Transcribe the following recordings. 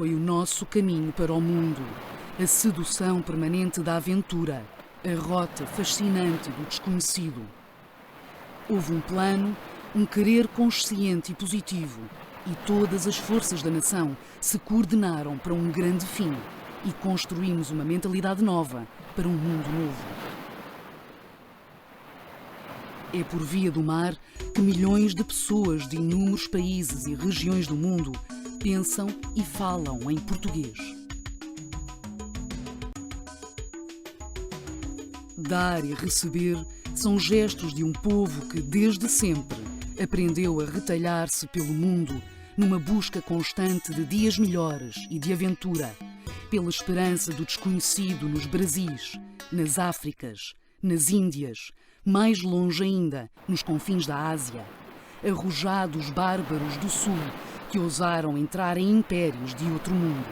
foi o nosso caminho para o mundo. A sedução permanente da aventura, a rota fascinante do desconhecido. Houve um plano, um querer consciente e positivo, e todas as forças da nação se coordenaram para um grande fim e construímos uma mentalidade nova para um mundo novo. É por via do mar que milhões de pessoas de inúmeros países e regiões do mundo pensam e falam em português. Dar e receber são gestos de um povo que, desde sempre, aprendeu a retalhar-se pelo mundo numa busca constante de dias melhores e de aventura, pela esperança do desconhecido nos Brasis, nas Áfricas, nas Índias, mais longe ainda, nos confins da Ásia, arrojados bárbaros do Sul que ousaram entrar em impérios de outro mundo.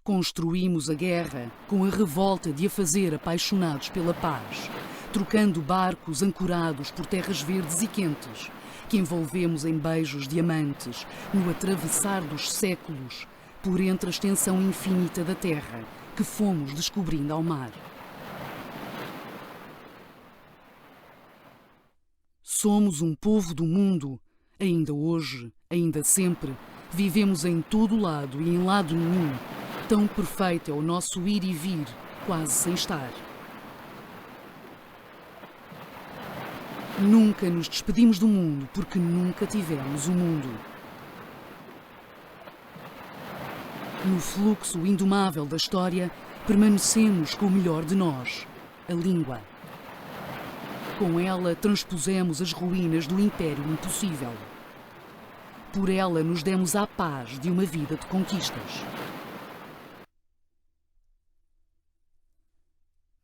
Construímos a guerra com a revolta de a fazer apaixonados pela paz, trocando barcos ancorados por terras verdes e quentes, que envolvemos em beijos diamantes, no atravessar dos séculos, por entre a extensão infinita da terra que fomos descobrindo ao mar. Somos um povo do mundo, ainda hoje, ainda sempre, vivemos em todo lado e em lado nenhum. Tão perfeito é o nosso ir e vir, quase sem estar. Nunca nos despedimos do mundo porque nunca tivemos o mundo. No fluxo indomável da história, permanecemos com o melhor de nós, a língua. Com ela transpusemos as ruínas do Império Impossível. Por ela nos demos à paz de uma vida de conquistas.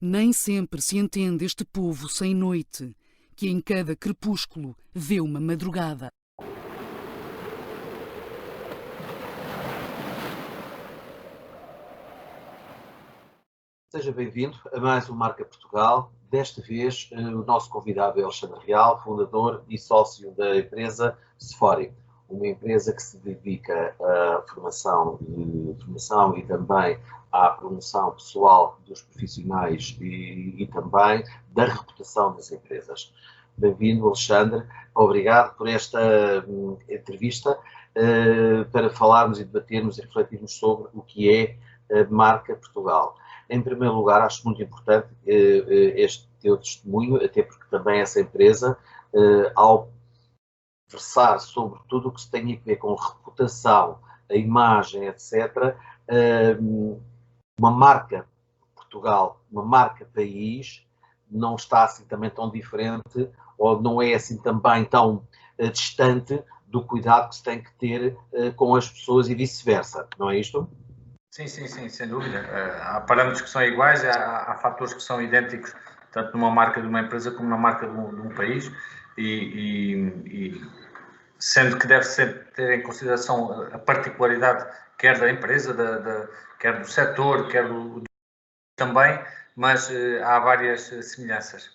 Nem sempre se entende este povo sem noite, que em cada crepúsculo vê uma madrugada. Seja bem-vindo a mais um Marca Portugal. Desta vez, o nosso convidado é Alexandre Real, fundador e sócio da empresa Sfori, uma empresa que se dedica à formação e também à promoção pessoal dos profissionais e também da reputação das empresas. Bem-vindo, Alexandre. Obrigado por esta entrevista para falarmos e debatermos e refletirmos sobre o que é a Marca Portugal. Em primeiro lugar, acho muito importante este teu testemunho, até porque também essa empresa, ao versar sobre tudo o que se tem a ver com reputação, a imagem, etc., uma marca Portugal, uma marca país, não está assim também tão diferente, ou não é assim também tão distante do cuidado que se tem que ter com as pessoas e vice-versa, não é isto? Sim, sem dúvida. Há parâmetros que são iguais, há fatores que são idênticos, tanto numa marca de uma empresa como na marca de um país, e sendo que deve ter em consideração a particularidade quer da empresa, quer do setor, quer do também, mas há várias semelhanças.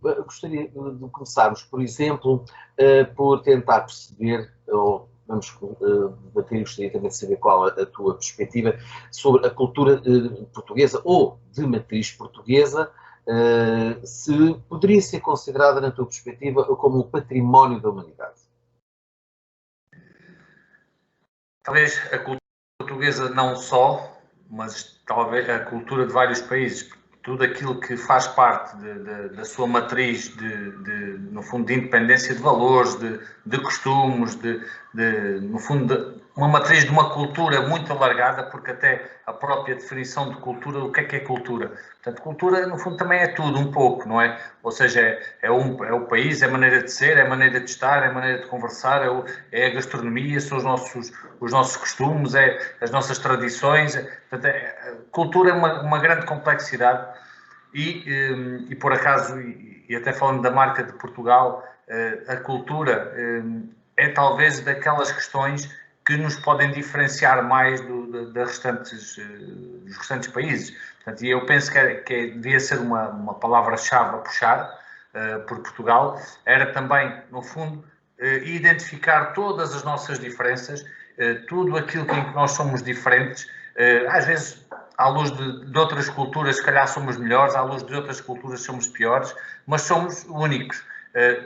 Gostaria de começarmos, por exemplo, por tentar perceber, ou vamos debater, gostaria também de saber qual a tua perspectiva sobre a cultura portuguesa ou de matriz portuguesa, se poderia ser considerada, na tua perspectiva, como um património da humanidade. Talvez a cultura portuguesa não só, mas talvez a cultura de vários países. Tudo aquilo que faz parte da sua matriz, no fundo, de independência de valores, de costumes, no fundo, uma matriz de uma cultura muito alargada, porque até a própria definição de cultura, o que é cultura? Portanto, cultura, no fundo, também é tudo, um pouco, não é? Ou seja, é o país, é a maneira de ser, é a maneira de estar, é a maneira de conversar, é a gastronomia, são os nossos costumes, é as nossas tradições. Portanto, cultura é uma grande complexidade e por acaso, e até falando da marca de Portugal, a cultura é talvez daquelas questões que nos podem diferenciar mais dos restantes países. Portanto, e eu penso que devia ser uma palavra-chave a puxar por Portugal, era também, no fundo, e identificar todas as nossas diferenças, tudo aquilo em que nós somos diferentes. Às vezes, à luz de outras culturas, se calhar somos melhores, à luz de outras culturas somos piores, mas somos únicos.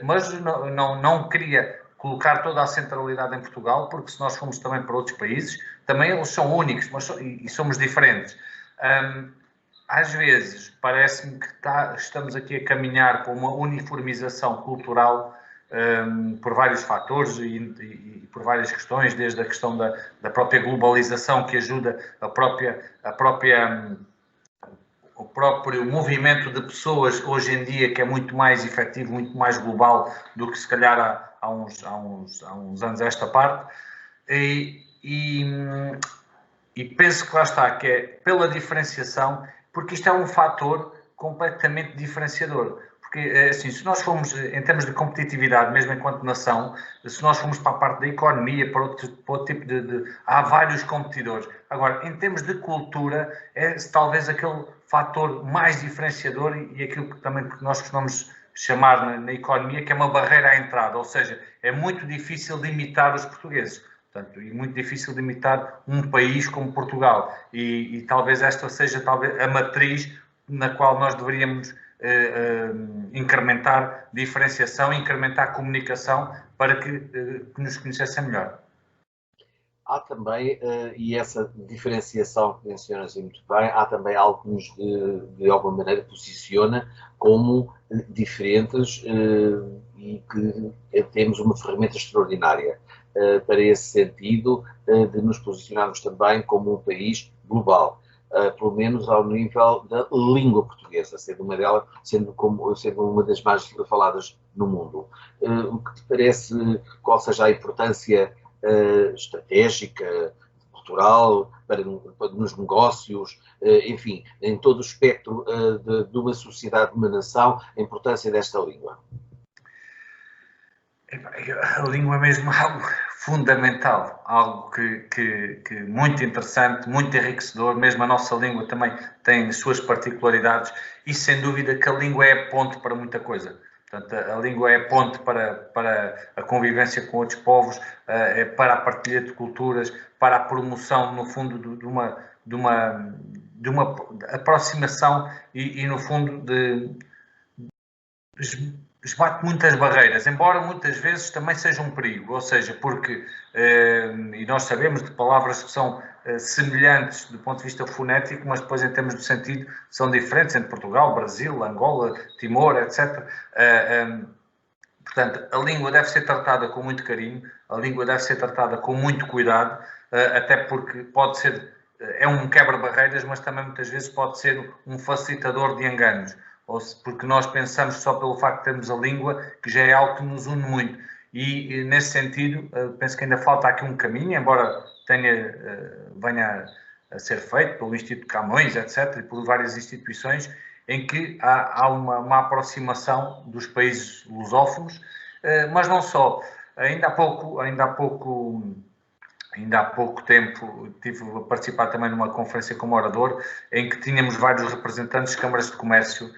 Mas não queria colocar toda a centralidade em Portugal, porque se nós formos também para outros países, também eles são únicos e somos diferentes. Às vezes, parece-me que estamos aqui a caminhar para uma uniformização cultural por vários fatores e por várias questões, desde a questão da própria globalização, que ajuda o próprio movimento de pessoas hoje em dia, que é muito mais efetivo, muito mais global do que se calhar há uns anos esta parte. E penso que lá está, que é pela diferenciação, porque isto é um fator completamente diferenciador. Porque, assim, se nós formos, em termos de competitividade, mesmo enquanto nação, se nós formos para a parte da economia, para outro tipo há vários competidores. Agora, em termos de cultura, é talvez aquele fator mais diferenciador e aquilo que também nós costumamos chamar na economia, que é uma barreira à entrada, ou seja, é muito difícil de imitar os portugueses. Portanto, e muito difícil de imitar um país como Portugal. E talvez esta seja a matriz na qual nós deveríamos incrementar diferenciação, incrementar comunicação para que nos conhecessem melhor. Há também, e essa diferenciação que mencionas muito bem, há também algo que nos, de alguma maneira, posiciona como diferentes e que temos uma ferramenta extraordinária para esse sentido, de nos posicionarmos também como um país global, pelo menos ao nível da língua portuguesa, sendo uma das mais faladas no mundo. O que te parece, qual seja a importância estratégica, cultural, nos negócios, enfim, em todo o espectro de uma sociedade, de uma nação, a importância desta língua? A língua é mesmo algo fundamental, algo que muito interessante, muito enriquecedor. Mesmo a nossa língua também tem as suas particularidades e, sem dúvida, que a língua é ponte para muita coisa. Portanto, a língua é ponte para a convivência com outros povos, é para a partilha de culturas, para a promoção, no fundo, de uma aproximação e no fundo, esbate muitas barreiras, embora muitas vezes também seja um perigo, ou seja, porque, e nós sabemos de palavras que são semelhantes do ponto de vista fonético, mas depois em termos de sentido são diferentes entre Portugal, Brasil, Angola, Timor, etc. Portanto, a língua deve ser tratada com muito carinho, a língua deve ser tratada com muito cuidado, até porque pode ser, é um quebra-barreiras, mas também muitas vezes pode ser um facilitador de enganos. Porque nós pensamos só pelo facto de termos a língua, que já é algo que nos une muito. E nesse sentido, penso que ainda falta aqui um caminho, embora venha a ser feito pelo Instituto Camões, etc., e por várias instituições, em que há uma aproximação dos países lusófonos, mas não só. Ainda há pouco tempo tive a participar também numa conferência como orador, em que tínhamos vários representantes de câmaras de comércio,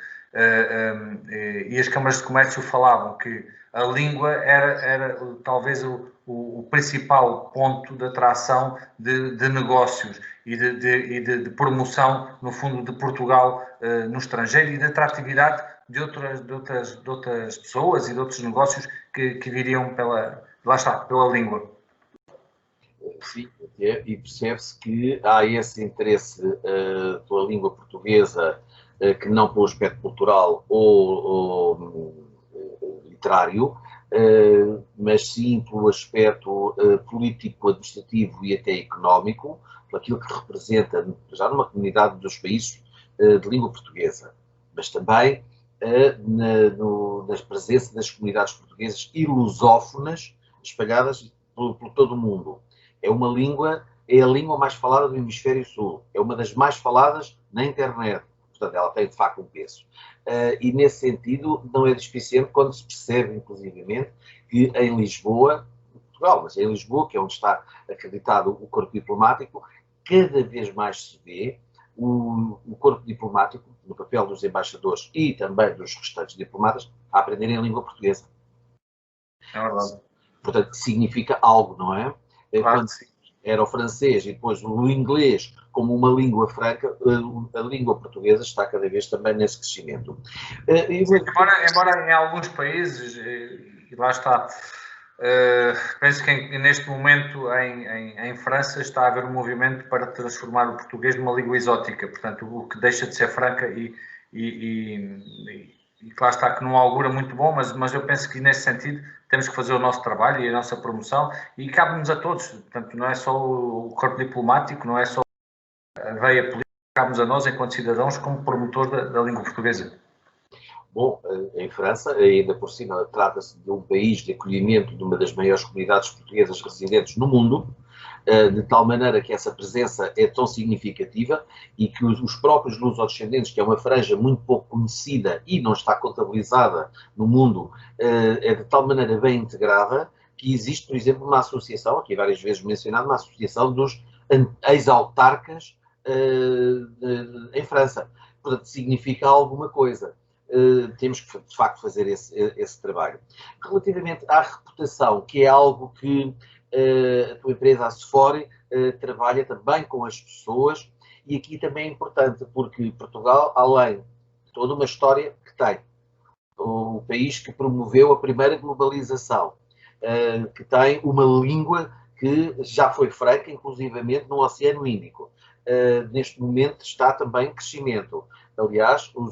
e as câmaras de comércio falavam que a língua era talvez o principal ponto de atração de negócios e de promoção, no fundo, de Portugal no estrangeiro e de atratividade de outras pessoas e de outros negócios que viriam pela língua. Sim, e percebe-se que há esse interesse pela língua portuguesa, que não pelo aspecto cultural ou literário, mas sim pelo aspecto político, administrativo e até económico, por aquilo que representa já numa comunidade dos países de língua portuguesa, mas também nas presenças das comunidades portuguesas e lusófonas espalhadas por todo o mundo. É a língua mais falada do Hemisfério Sul, é uma das mais faladas na internet. Portanto, ela tem, de facto, um peso. E, nesse sentido, não é despiciente quando se percebe, inclusivamente, que em Lisboa, Portugal, mas em Lisboa, que é onde está acreditado o corpo diplomático, cada vez mais se vê o corpo diplomático, no papel dos embaixadores e também dos restantes diplomatas, a aprenderem a língua portuguesa. É verdade. portanto, significa algo, não é? Claro Quando que sim. era o francês e depois o inglês como uma língua franca, a língua portuguesa está cada vez também nesse crescimento. Embora em alguns países, e lá está, penso que neste momento em França está a haver um movimento para transformar o português numa língua exótica, portanto, o que deixa de ser franca e que lá está, que não augura muito bom, mas eu penso que nesse sentido temos que fazer o nosso trabalho e a nossa promoção e cabe-nos a todos, portanto, não é só o corpo diplomático, não é só a veia política, cabe-nos a nós enquanto cidadãos como promotores da língua portuguesa. Bom, em França, ainda por cima, trata-se de um país de acolhimento de uma das maiores comunidades portuguesas residentes no mundo, de tal maneira que essa presença é tão significativa e que os próprios lusodescendentes, que é uma franja muito pouco conhecida e não está contabilizada no mundo, é de tal maneira bem integrada que existe, por exemplo, uma associação, aqui várias vezes mencionada, uma associação dos ex-autarcas em França. Portanto, significa alguma coisa. Temos que, de facto, fazer esse trabalho. Relativamente à reputação, que é algo que a tua empresa, a Sfori, trabalha também com as pessoas, e aqui também é importante, porque Portugal, além de toda uma história que tem, o país que promoveu a primeira globalização, que tem uma língua que já foi franca, inclusivamente no Oceano Índico. Neste momento está também em crescimento. Aliás, o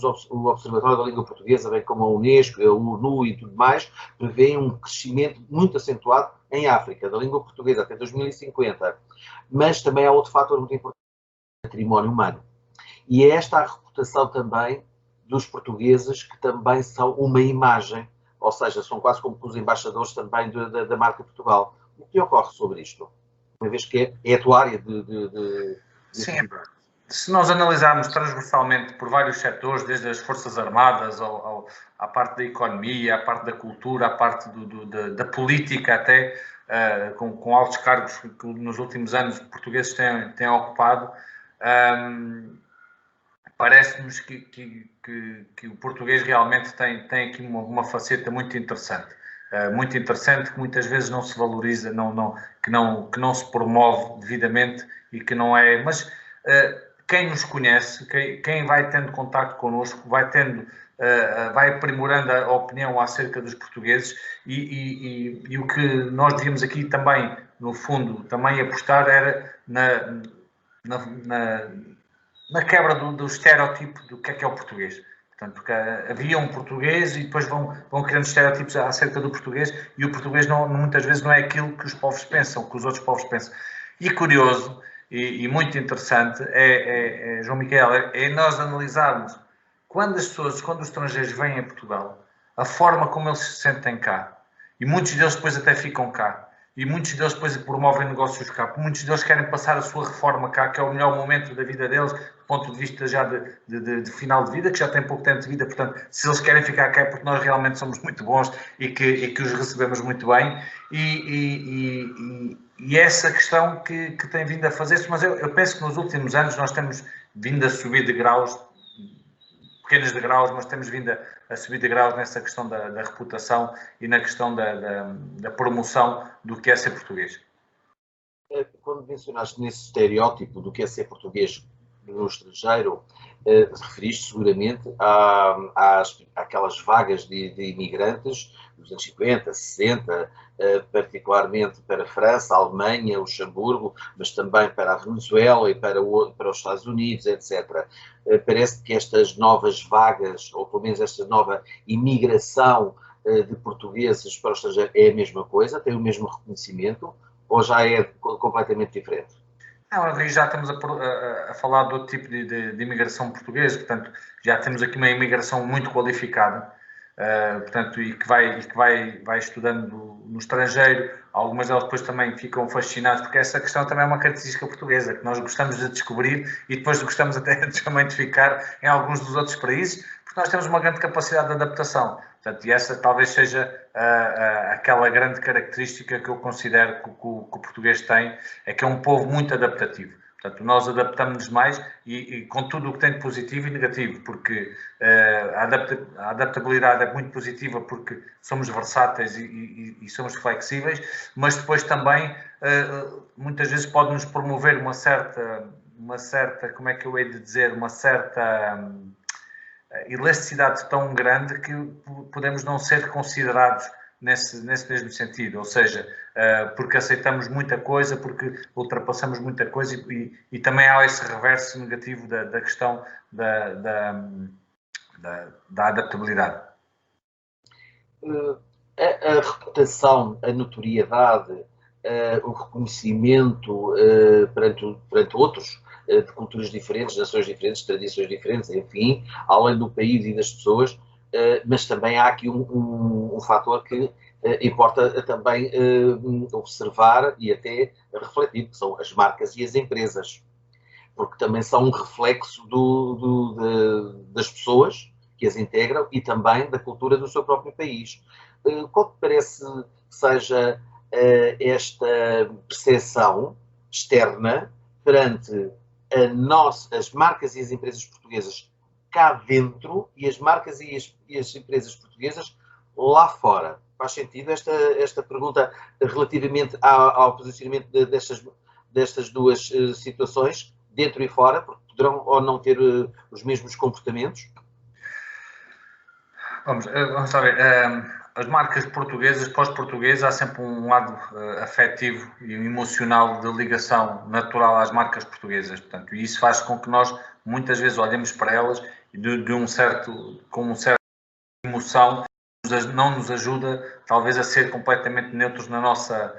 Observatório da Língua Portuguesa, bem como a Unesco, a ONU e tudo mais, prevêem um crescimento muito acentuado em África, da língua portuguesa até 2050. Mas também há outro fator muito importante, o património humano. E é esta a reputação também dos portugueses, que também são uma imagem, ou seja, são quase como os embaixadores também da marca Portugal. O que ocorre sobre isto? Uma vez que é a tua área de Sim, se nós analisarmos transversalmente por vários setores, desde as Forças Armadas à parte da economia, à parte da cultura, à parte da política até, com altos cargos que nos últimos anos os portugueses têm ocupado, parece-nos que o português realmente tem aqui uma faceta muito interessante. Que muitas vezes não se valoriza, que não se promove devidamente e que não é... Mas quem nos conhece, quem vai tendo contacto connosco, vai aprimorando a opinião acerca dos portugueses e o que nós devíamos aqui também, no fundo, também apostar era na quebra do estereótipo do que é o português. Portanto, porque havia um português e depois vão criando estereótipos acerca do português e o português muitas vezes não é aquilo que os povos pensam, que os outros povos pensam. E curioso e muito interessante João Miquel, é nós analisarmos quando os estrangeiros vêm a Portugal, a forma como eles se sentem cá. E muitos deles depois até ficam cá. E muitos deles depois promovem negócios cá. Muitos deles querem passar a sua reforma cá, que é o melhor momento da vida deles, do ponto de vista já de final de vida, que já tem pouco tempo de vida. Portanto, se eles querem ficar cá é porque nós realmente somos muito bons e que os recebemos muito bem. E essa questão que tem vindo a fazer-se, mas eu penso que nos últimos anos nós temos vindo a subir de graus, pequenos degraus, mas temos vindo a subir degraus nessa questão da reputação e na questão da promoção do que é ser português. Quando mencionaste nesse estereótipo do que é ser português no estrangeiro, referiste seguramente àquelas vagas de imigrantes dos anos 50, 60, particularmente para a França, a Alemanha, Luxemburgo, mas também para a Venezuela e para os Estados Unidos, etc. Parece que estas novas vagas, ou pelo menos esta nova imigração de portugueses para o estrangeiro é a mesma coisa, tem o mesmo reconhecimento, ou já é completamente diferente? Não, já estamos a falar de outro tipo de imigração portuguesa, portanto, já temos aqui uma imigração muito qualificada, portanto, e que vai estudando no estrangeiro. Algumas delas depois também ficam fascinadas, porque essa questão também é uma característica portuguesa, que nós gostamos de descobrir e depois gostamos até também de ficar em alguns dos outros países, porque nós temos uma grande capacidade de adaptação. Portanto, e essa talvez seja aquela grande característica que eu considero que o português tem, é que é um povo muito adaptativo. Portanto, nós adaptamos-nos mais e com tudo o que tem de positivo e negativo, porque a adaptabilidade é muito positiva porque somos versáteis e somos flexíveis, mas depois também muitas vezes pode-nos promover uma certa, como é que eu hei de dizer, uma certa elasticidade tão grande que podemos não ser considerados nesse mesmo sentido, ou seja, porque aceitamos muita coisa, porque ultrapassamos muita coisa e também há esse reverso negativo da questão da adaptabilidade. A reputação, a notoriedade, o reconhecimento perante outros, de culturas diferentes, nações diferentes, tradições diferentes, enfim, além do país e das pessoas, mas também há aqui um fator que importa também observar e até refletir, que são as marcas e as empresas, porque também são um reflexo das pessoas que as integram e também da cultura do seu próprio país. Qual que parece que seja esta percepção externa perante as marcas e as empresas portuguesas cá dentro e as marcas e as empresas portuguesas lá fora? Faz sentido esta pergunta relativamente ao posicionamento destas duas situações, dentro e fora, porque poderão ou não ter os mesmos comportamentos? Vamos lá ver. As marcas portuguesas, pós-portuguesas, há sempre um lado afetivo e emocional de ligação natural às marcas portuguesas. Portanto, e isso faz com que nós, muitas vezes, olhemos para elas com um certo emoção, não nos ajuda, talvez, a ser completamente neutros na nossa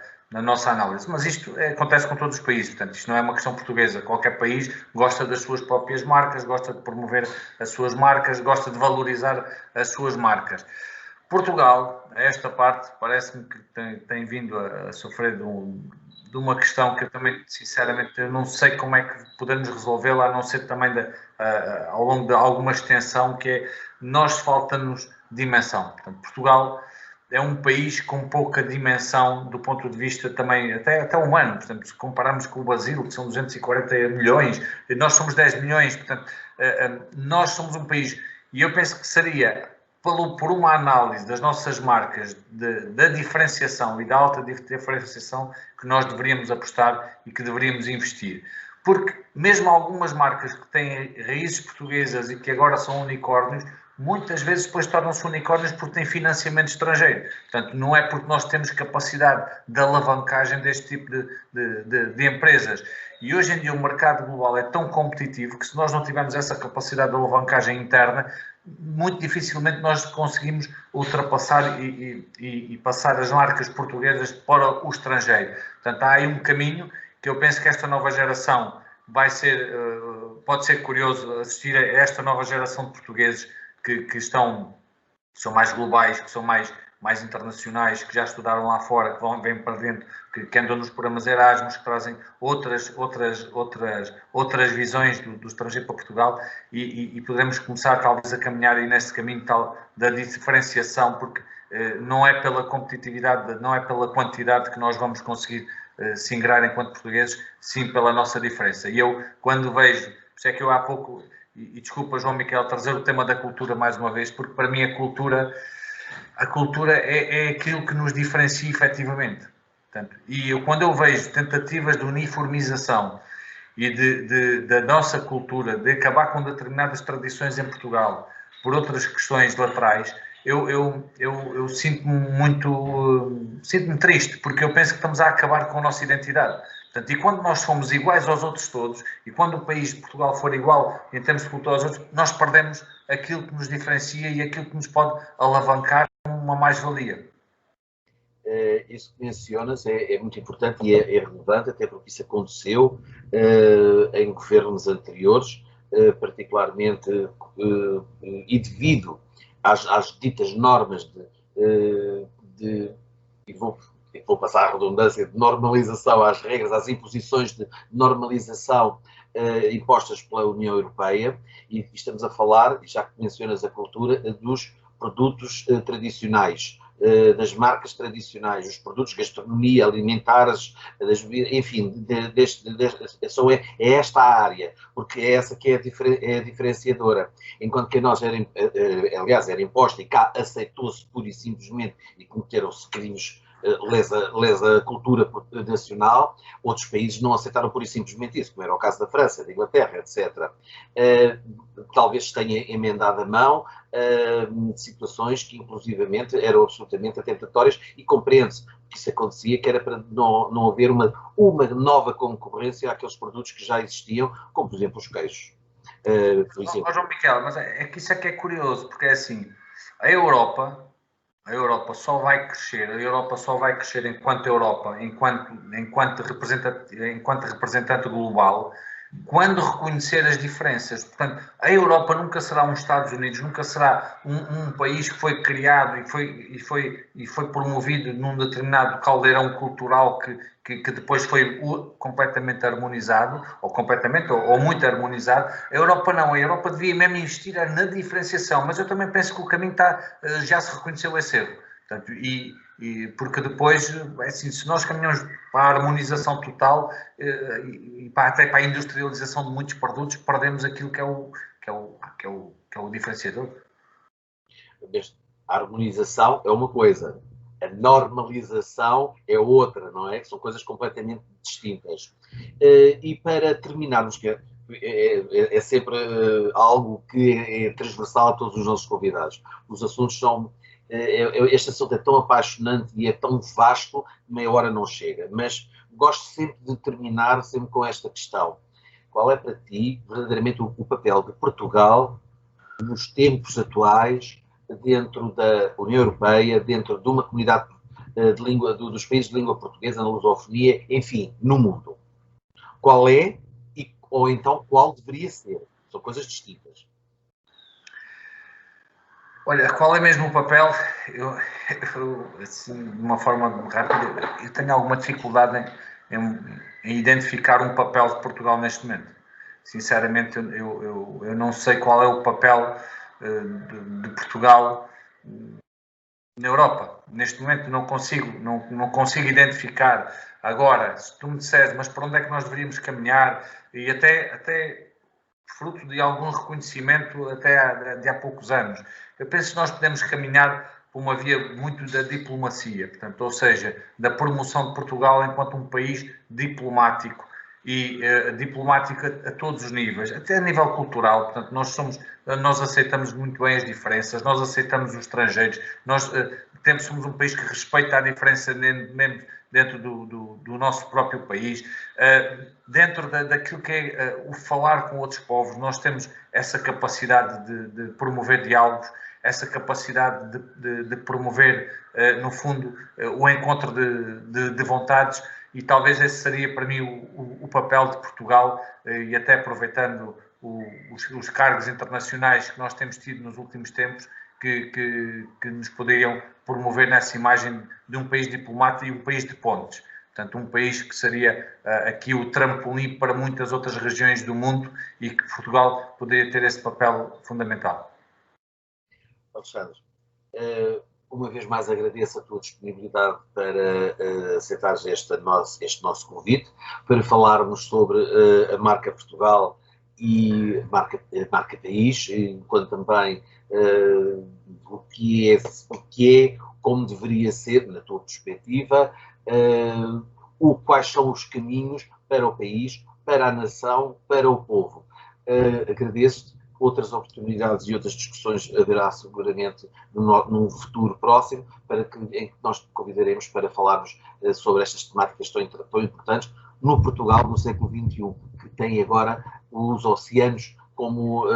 análise. Mas isto acontece com todos os países, portanto, isto não é uma questão portuguesa. Qualquer país gosta das suas próprias marcas, gosta de promover as suas marcas, gosta de valorizar as suas marcas. Portugal, a esta parte, parece-me que tem vindo a sofrer de uma questão que eu também, sinceramente, eu não sei como é que podemos resolvê-la, a não ser também ao longo de alguma extensão, que é, nós falta-nos dimensão. Portanto, Portugal é um país com pouca dimensão do ponto de vista também, até humano. Portanto, se compararmos com o Brasil, que são 240 milhões, nós somos 10 milhões, portanto, nós somos um país, e eu penso que seria por uma análise das nossas marcas, da diferenciação e da alta diferenciação que nós deveríamos apostar e que deveríamos investir. Porque mesmo algumas marcas que têm raízes portuguesas e que agora são unicórnios, muitas vezes depois tornam-se unicórnios porque têm financiamento estrangeiro. Portanto, não é porque nós temos capacidade de alavancagem deste tipo de empresas. E hoje em dia o mercado global é tão competitivo que se nós não tivermos essa capacidade de alavancagem interna, muito dificilmente nós conseguimos ultrapassar e passar as marcas portuguesas para o estrangeiro. Portanto, há aí um caminho que eu penso que esta nova geração pode ser curioso assistir a esta nova geração de portugueses que são mais globais, que são mais internacionais, que já estudaram lá fora, que vêm para dentro, que andam nos programas Erasmus, que trazem outras visões do estrangeiro para Portugal e poderemos começar talvez a caminhar aí nesse caminho tal da diferenciação, porque não é pela competitividade, não é pela quantidade que nós vamos conseguir se ingrar enquanto portugueses, sim pela nossa diferença. E eu, quando vejo, por isso é que eu há pouco, e desculpa João Miquel, trazer o tema da cultura mais uma vez, porque para mim a cultura é aquilo que nos diferencia efetivamente. Portanto, quando eu vejo tentativas de uniformização e da nossa cultura, de acabar com determinadas tradições em Portugal, por outras questões laterais, eu sinto-me triste, porque eu penso que estamos a acabar com a nossa identidade. Portanto, e quando nós somos iguais aos outros todos, e quando o país de Portugal for igual em termos de cultura aos outros, nós perdemos aquilo que nos diferencia e aquilo que nos pode alavancar como uma mais-valia. Isso que mencionas é muito importante e é relevante, até porque isso aconteceu em governos anteriores, particularmente e devido às ditas normas vou passar a redundância, de normalização, às regras, às imposições de normalização impostas pela União Europeia, e estamos a falar, já que mencionas a cultura, dos produtos tradicionais, das marcas tradicionais, os produtos de gastronomia, alimentares, enfim, é esta a área, porque é essa que é a diferenciadora. Enquanto que a nós era imposta e cá aceitou-se pura e simplesmente e cometeram-se crimes lesa cultura nacional, outros países não aceitaram pura e simplesmente isso, como era o caso da França, da Inglaterra, etc. Talvez tenha emendado a mão situações que inclusivamente eram absolutamente atentatórias e compreende-se que isso acontecia, que era para não haver uma nova concorrência àqueles produtos que já existiam, como por exemplo os queijos. João Miquel, mas é que isso é que é curioso, porque é assim, a Europa só vai crescer enquanto Europa, enquanto representante global, quando reconhecer as diferenças. Portanto, a Europa nunca será um Estados Unidos, nunca será um país que foi criado e foi promovido num determinado caldeirão cultural que depois foi completamente harmonizado, ou muito harmonizado. A Europa não, a Europa devia mesmo investir na diferenciação, mas eu também penso que o caminho já se reconheceu esse erro. Portanto, porque depois, assim, se nós caminhamos para a harmonização total e até para a industrialização de muitos produtos, perdemos aquilo que é o diferenciador. A harmonização é uma coisa, a normalização é outra, não é? São coisas completamente distintas. E para terminarmos, que é sempre algo que é transversal a todos os nossos convidados, os assuntos são... Este assunto é tão apaixonante e é tão vasto que meia hora não chega, mas gosto sempre de terminar sempre com esta questão. Qual é para ti verdadeiramente o papel de Portugal nos tempos atuais dentro da União Europeia, dentro de uma comunidade de língua, dos países de língua portuguesa, na lusofonia, enfim, no mundo? Qual é, ou então qual deveria ser? São coisas distintas. Olha, qual é mesmo o papel? Eu assim, de uma forma rápida, eu tenho alguma dificuldade em identificar um papel de Portugal neste momento. Sinceramente, eu não sei qual é o papel de Portugal na Europa. Neste momento não consigo identificar. Agora, se tu me disseres, mas para onde é que nós deveríamos caminhar, e até fruto de algum reconhecimento até de há poucos anos. Eu penso que nós podemos caminhar por uma via muito da diplomacia, portanto, ou seja, da promoção de Portugal enquanto um país diplomático e diplomático a todos os níveis, até a nível cultural. Portanto, nós aceitamos muito bem as diferenças, nós aceitamos os estrangeiros, nós somos um país que respeita a diferença mesmo dentro do nosso próprio país, dentro daquilo que é o falar com outros povos. Nós temos essa capacidade de promover diálogos, essa capacidade de promover, no fundo, o encontro de vontades, e talvez esse seria para mim o papel de Portugal, e até aproveitando os cargos internacionais que nós temos tido nos últimos tempos, que nos poderiam promover nessa imagem de um país diplomático e um país de pontes. Portanto, um país que seria aqui o trampolim para muitas outras regiões do mundo, e que Portugal poderia ter esse papel fundamental. Alexandre, uma vez mais agradeço a tua disponibilidade para aceitares este nosso convite, para falarmos sobre a marca Portugal e a marca país, enquanto também o que é, como deveria ser, na tua perspectiva, quais são os caminhos para o país, para a nação, para o povo. Agradeço-te. Outras oportunidades e outras discussões haverá seguramente num futuro próximo, em que nós te convidaremos para falarmos sobre estas temáticas tão importantes no Portugal do século XXI, que tem agora os oceanos como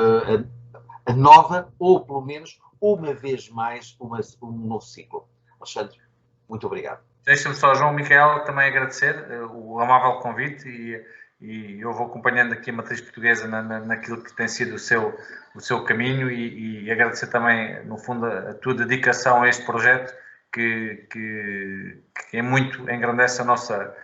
a nova, ou pelo menos uma vez mais, um novo ciclo. Alexandre, muito obrigado. Deixa-me só, João Miquel, também agradecer o amável convite, e eu vou acompanhando aqui a matriz portuguesa naquilo que tem sido o seu caminho, e agradecer também, no fundo, a tua dedicação a este projeto, que é muito, engrandece a nossa...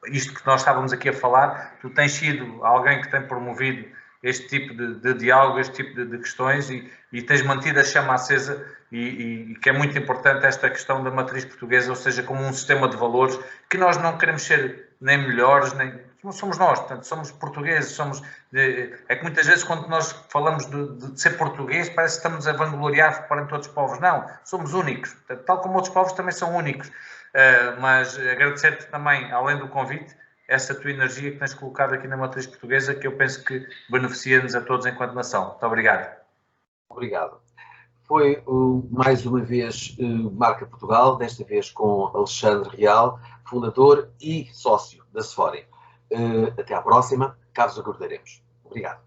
isto que nós estávamos aqui a falar. Tu tens sido alguém que tem promovido este tipo de diálogo, este tipo de questões e tens mantido a chama acesa e que é muito importante esta questão da matriz portuguesa, ou seja, como um sistema de valores que nós não queremos ser nem melhores, nem somos nós, portanto, somos portugueses, é que muitas vezes quando nós falamos de ser português parece que estamos a vangloriar perante outros povos, não, somos únicos, portanto, tal como outros povos também são únicos, mas agradecer-te também, além do convite, essa tua energia que tens colocado aqui na matriz portuguesa, que eu penso que beneficia-nos a todos enquanto nação. Muito obrigado. Obrigado. Foi mais uma vez Marca Portugal, desta vez com Alexandre Real, fundador e sócio da Sfori. Até à próxima, cá vos aguardaremos. Obrigado.